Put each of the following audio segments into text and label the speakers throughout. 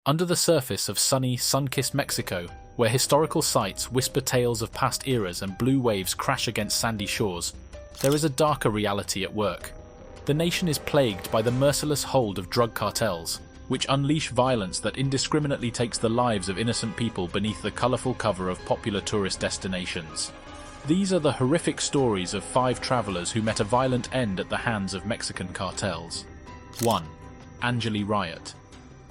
Speaker 1: Under the surface of sunny, sun-kissed Mexico, where historical sites whisper tales of past eras and blue waves crash against sandy shores, there is a darker reality at work. The nation is plagued by the merciless hold of drug cartels, which unleash violence that indiscriminately takes the lives of innocent people beneath the colourful cover of popular tourist destinations. These are the horrific stories of 5 travelers who met a violent end at the hands of Mexican cartels. 1. Angeli Riot.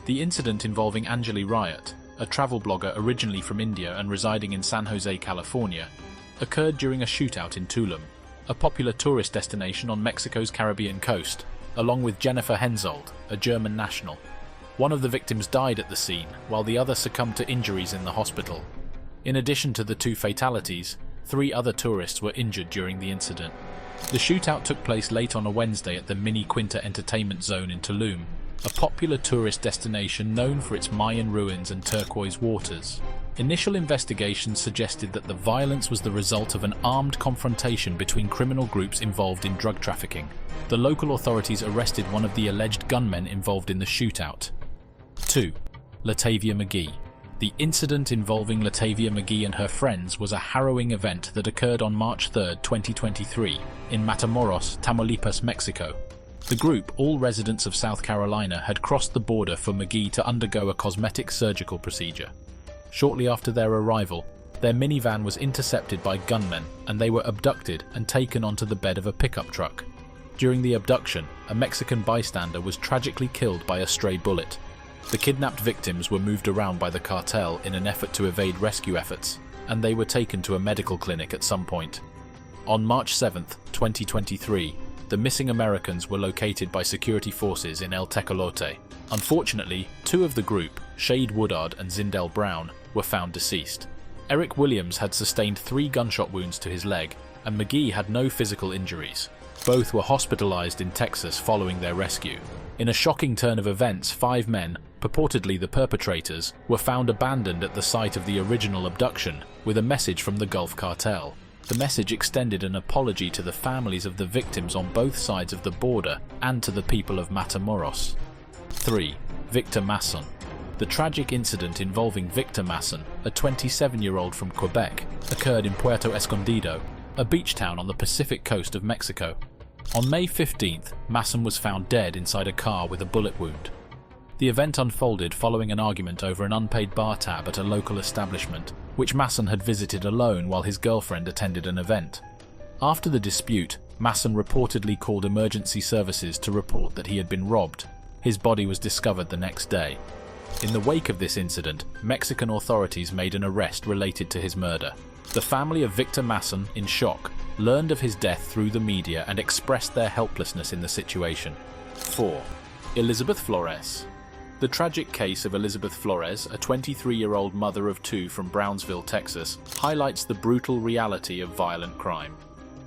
Speaker 1: The incident involving Angeli Riot, a travel blogger originally from India and residing in San Jose, California, occurred during a shootout in Tulum, a popular tourist destination on Mexico's Caribbean coast, along with Jennifer Hensoldt, a German national. One of the victims died at the scene, while the other succumbed to injuries in the hospital. In addition to the 2 fatalities, 3 other tourists were injured during the incident. The shootout took place late on a Wednesday at the Mini Quinta Entertainment Zone in Tulum, a popular tourist destination known for its Mayan ruins and turquoise waters. Initial investigations suggested that the violence was the result of an armed confrontation between criminal groups involved in drug trafficking. The local authorities arrested one of the alleged gunmen involved in the shootout. 2. Latavia McGee. The incident involving Latavia McGee and her friends was a harrowing event that occurred on March 3, 2023, in Matamoros, Tamaulipas, Mexico. The group, all residents of South Carolina, had crossed the border for McGee to undergo a cosmetic surgical procedure. Shortly after their arrival, their minivan was intercepted by gunmen and they were abducted and taken onto the bed of a pickup truck. During the abduction, a Mexican bystander was tragically killed by a stray bullet. The kidnapped victims were moved around by the cartel in an effort to evade rescue efforts, and they were taken to a medical clinic at some point. On March 7, 2023, the missing Americans were located by security forces in El Tecolote. Unfortunately, 2 of the group, Shade Woodard and Zindel Brown, were found deceased. Eric Williams had sustained 3 gunshot wounds to his leg, and McGee had no physical injuries. Both were hospitalized in Texas following their rescue. In a shocking turn of events, 5 men, purportedly the perpetrators, were found abandoned at the site of the original abduction, with a message from the Gulf Cartel. The message extended an apology to the families of the victims on both sides of the border and to the people of Matamoros. 3. Victor Masson. The tragic incident involving Victor Masson, a 27-year-old from Quebec, occurred in Puerto Escondido, a beach town on the Pacific coast of Mexico. On May 15th, Masson was found dead inside a car with a bullet wound. The event unfolded following an argument over an unpaid bar tab at a local establishment, which Masson had visited alone while his girlfriend attended an event. After the dispute, Masson reportedly called emergency services to report that he had been robbed. His body was discovered the next day. In the wake of this incident, Mexican authorities made an arrest related to his murder. The family of Victor Masson, in shock, learned of his death through the media and expressed their helplessness in the situation. 4. Elizabeth Flores. The tragic case of Elizabeth Flores, a 23-year-old mother of 2 from Brownsville, Texas, highlights the brutal reality of violent crime.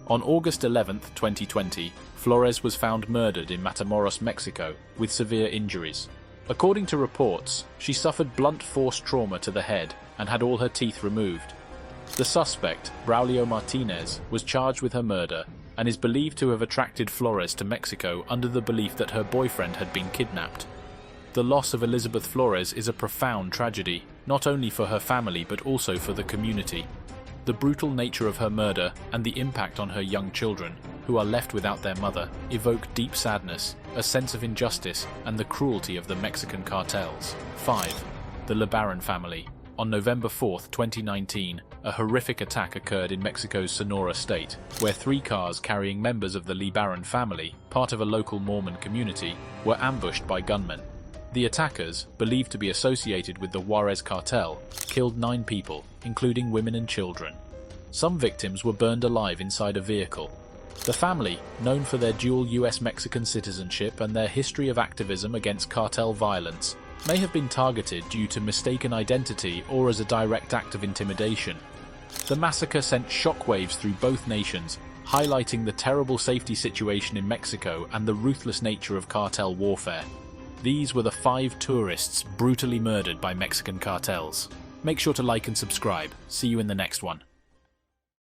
Speaker 1: On August 11, 2020, Flores was found murdered in Matamoros, Mexico, with severe injuries. According to reports, she suffered blunt force trauma to the head and had all her teeth removed. The suspect, Braulio Martinez, was charged with her murder and is believed to have attracted Flores to Mexico under the belief that her boyfriend had been kidnapped. The loss of Elizabeth Flores is a profound tragedy, not only for her family but also for the community. The brutal nature of her murder and the impact on her young children, who are left without their mother, evoke deep sadness, a sense of injustice, and the cruelty of the Mexican cartels. 5. The LeBaron family. On November 4, 2019, a horrific attack occurred in Mexico's Sonora state, where 3 cars carrying members of the LeBaron family, part of a local Mormon community, were ambushed by gunmen. The attackers, believed to be associated with the Juarez cartel, killed 9 people, including women and children. Some victims were burned alive inside a vehicle. The family, known for their dual US-Mexican citizenship and their history of activism against cartel violence, may have been targeted due to mistaken identity or as a direct act of intimidation. The massacre sent shockwaves through both nations, highlighting the terrible safety situation in Mexico and the ruthless nature of cartel warfare. These were the 5 tourists brutally murdered by Mexican cartels. Make sure to like and subscribe. See you in the next one.